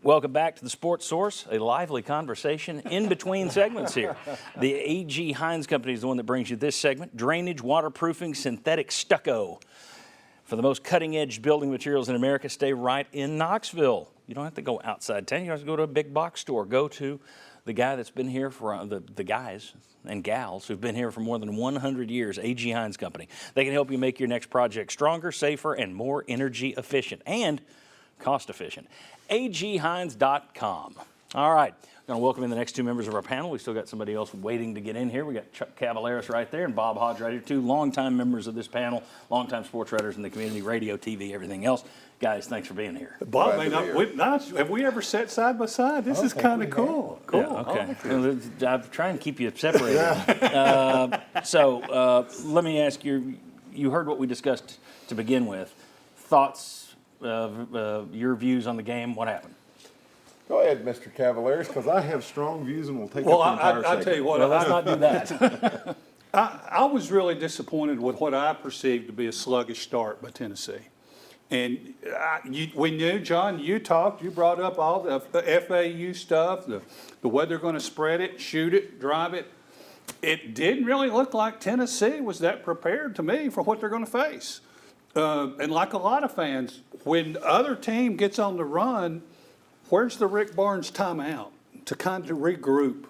Welcome back to the Sports Source, a lively conversation in between segments here. The A.G. Hines Company is the one that brings you this segment, drainage, waterproofing, synthetic stucco. For the most cutting-edge building materials in America, stay right in Knoxville. You don't have to go outside town. You don't have to go to a big box store. Go to the guy that's been here for, the guys and gals who've been here for more than 100 years, A.G. Hines Company. They can help you make your next project stronger, safer, and more energy efficient and cost efficient. aghines.com. All right, I'm going to welcome in the next two members of our panel. We still got somebody else waiting to get in here. We got Chuck Cavaleris right there and Bob Hodge right here, two longtime members of this panel, longtime sports writers in the community, radio, TV, everything else. Guys, thanks for being here. Bob, have we ever sat side by side? This is kind of cool. Cool. Yeah, okay. I'm trying to keep you separated. So let me ask you, you heard what we discussed to begin with. Thoughts, your views on the game, what happened? Go ahead, Mr. Cavaliers, because I have strong views and we'll take up the entire segment. I'll tell you what. Well, let's not do that. I was really disappointed with what I perceived to be a sluggish start by Tennessee. And we knew, John, you brought up all the FAU stuff, the way they're going to spread it, shoot it, drive it. It didn't really look like Tennessee was that prepared to me for what they're going to face. And like a lot of fans, when the other team gets on the run, where's the Rick Barnes timeout to kind of regroup?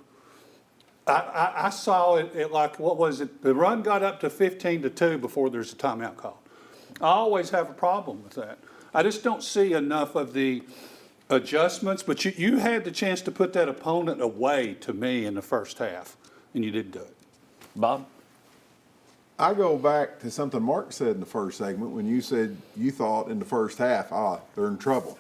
I saw it like, what was it? The run got up to 15-2 before there's a timeout called. I always have a problem with that. I just don't see enough of the adjustments, but you had the chance to put that opponent away to me in the first half, and you didn't do it. Bob? I go back to something Mark said in the first segment when you said you thought in the first half, they're in trouble.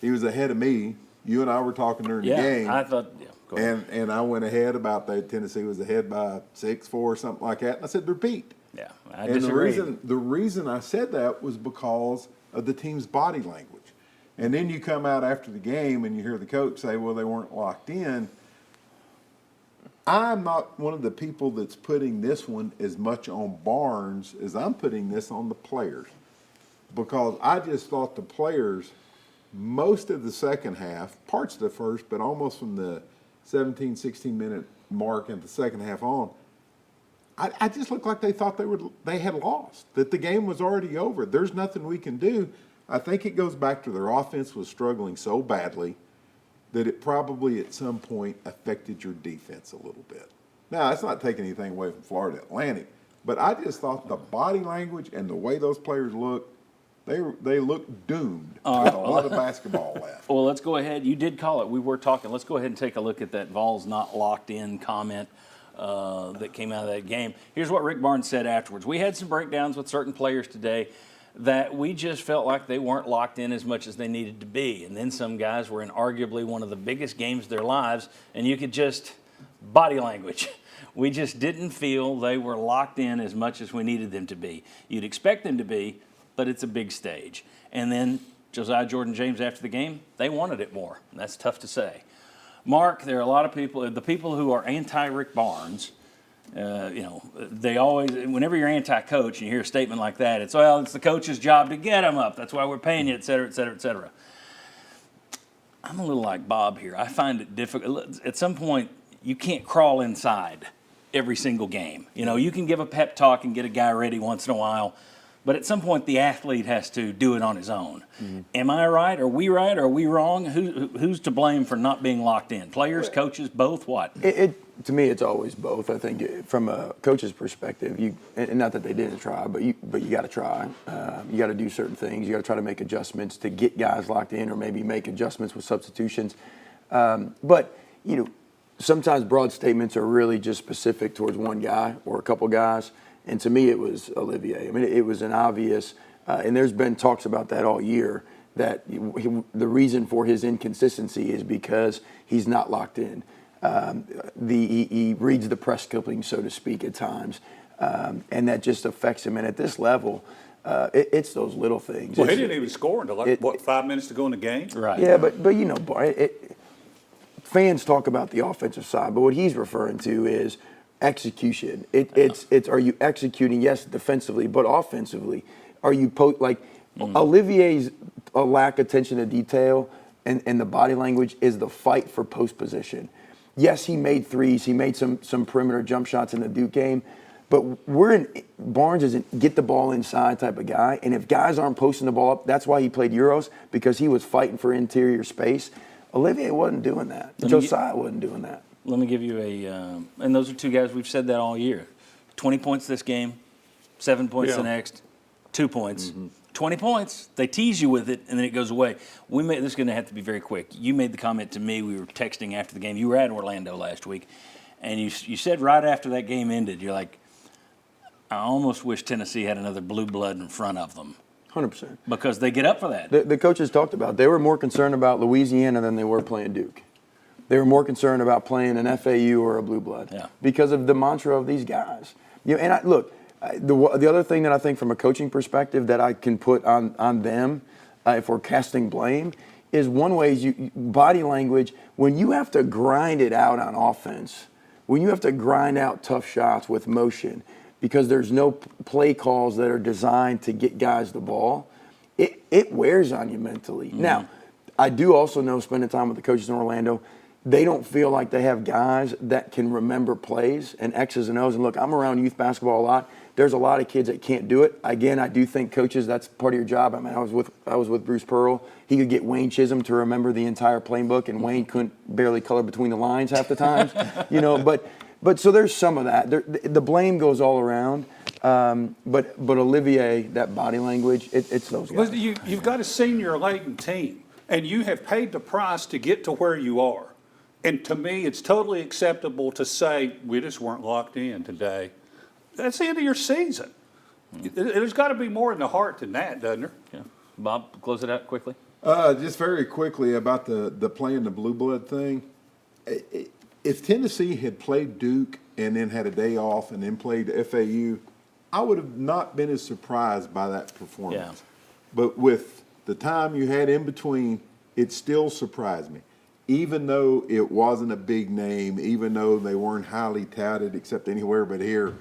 He was ahead of me. You and I were talking during the game. I thought, go ahead. And I went ahead about that. Tennessee was ahead by 6-4, something like that. And I said, they're beat. Yeah, I disagree. And the reason I said that was because of the team's body language. And then you come out after the game and you hear the coach say, well, they weren't locked in. I'm not one of the people that's putting this one as much on Barnes as I'm putting this on the players. Because I just thought the players, most of the second half, parts of the first, but almost from the 17, 16-minute mark in the second half on, I just looked like they thought they had lost, that the game was already over. There's nothing we can do. I think it goes back to their offense was struggling so badly that it probably at some point affected your defense a little bit. Now, that's not taking anything away from Florida Atlantic, but I just thought the body language and the way those players looked, they look doomed with a lot of basketball left. Well, let's go ahead. You did call it. We were talking. Let's go ahead and take a look at that Vols not locked in comment that came out of that game. Here's what Rick Barnes said afterwards. We had some breakdowns with certain players today that we just felt like they weren't locked in as much as they needed to be. And then some guys were in arguably one of the biggest games of their lives, and you could just, body language. We just didn't feel they were locked in as much as we needed them to be. You'd expect them to be, but it's a big stage. And then Josiah Jordan-James after the game, they wanted it more. And that's tough to say. Mark, there are a lot of people, the people who are anti-Rick Barnes, they always, whenever you're anti-coach and you hear a statement like that, it's the coach's job to get him up. That's why we're paying you, et cetera, et cetera, et cetera. I'm a little like Bob here. I find it difficult. At some point, you can't crawl inside every single game. You can give a pep talk and get a guy ready once in a while, but at some point, the athlete has to do it on his own. Mm-hmm. Am I right? Are we right? Are we wrong? Who's to blame for not being locked in? Players, coaches, both? What? To me, it's always both. I think from a coach's perspective, and not that they didn't try, but you got to try. You got to do certain things. You got to try to make adjustments to get guys locked in, or maybe make adjustments with substitutions. But sometimes broad statements are really just specific towards one guy or a couple guys. And to me, it was Olivier. I mean, it was an obvious, and there's been talks about that all year, that the reason for his inconsistency is because he's not locked in. He reads the press clipping, so to speak, at times, and that just affects him. And at this level, it's those little things. Well, he didn't even score until 5 minutes to go in the game? Right. Yeah, but fans talk about the offensive side, but what he's referring to is execution. It's are you executing? Yes, defensively, but offensively, are you Olivier's lack of attention to detail and the body language is the fight for post position. Yes, he made threes. He made some perimeter jump shots in the Duke game. But Barnes is a get the ball inside type of guy. And if guys aren't posting the ball up, that's why he played Euros, because he was fighting for interior space. Olivier wasn't doing that. Josiah wasn't doing that. Let me give you and those are two guys, we've said that all year. 20 points this game, 7 points the next, 2 points. 20 points, they tease you with it, and then it goes away. This is going to have to be very quick. You made the comment to me, we were texting after the game. You were at Orlando last week, and you said right after that game ended, you're like, I almost wish Tennessee had another blue blood in front of them. 100%. Because they get up for that. The coaches talked about they were more concerned about Louisiana than they were playing Duke. They were more concerned about playing an FAU or a blue blood because of the mantra of these guys. The other thing that I think from a coaching perspective that I can put on them, if we're casting blame, is one way is body language. When you have to grind it out on offense, when you have to grind out tough shots with motion, because there's no play calls that are designed to get guys the ball, it wears on you mentally. Now, I do also know, spending time with the coaches in Orlando, they don't feel like they have guys that can remember plays and X's and O's. And look, I'm around youth basketball a lot. There's a lot of kids that can't do it. Again, I do think coaches, that's part of your job. I mean, I was with Bruce Pearl. He could get Wayne Chisholm to remember the entire playbook, and Wayne couldn't barely color between the lines half the times. But so there's some of that. The blame goes all around. But Olivier, that body language, it's those guys. But you've got a senior-laden team, and you have paid the price to get to where you are. And to me, it's totally acceptable to say, we just weren't locked in today. That's the end of your season. There's got to be more in the heart than that, doesn't there? Yeah. Bob, close it out quickly. Just very quickly about the playing the blue blood thing. If Tennessee had played Duke and then had a day off and then played FAU, I would have not been as surprised by that performance. Yeah. But with the time you had in between, it still surprised me. Even though it wasn't a big name, even though they weren't highly touted except anywhere but here,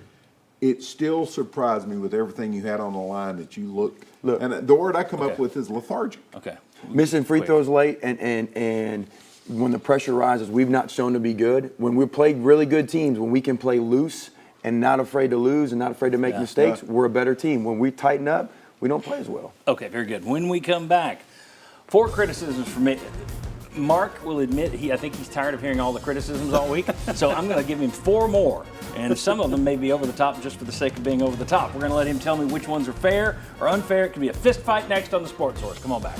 it still surprised me with everything you had on the line that you looked. And the word I come up with is lethargic. Okay. Missing free throws late and when the pressure rises, we've not shown to be good. When we played really good teams, when we can play loose and not afraid to lose and not afraid to make mistakes, we're a better team. When we tighten up, we don't play as well. Okay, very good. When we come back, 4 criticisms from me. Mark will admit I think he's tired of hearing all the criticisms all week, so I'm going to give him 4 more, and some of them may be over the top just for the sake of being over the top. We're going to let him tell me which ones are fair or unfair. It could be a fist fight next on the Sports Source. Come on back.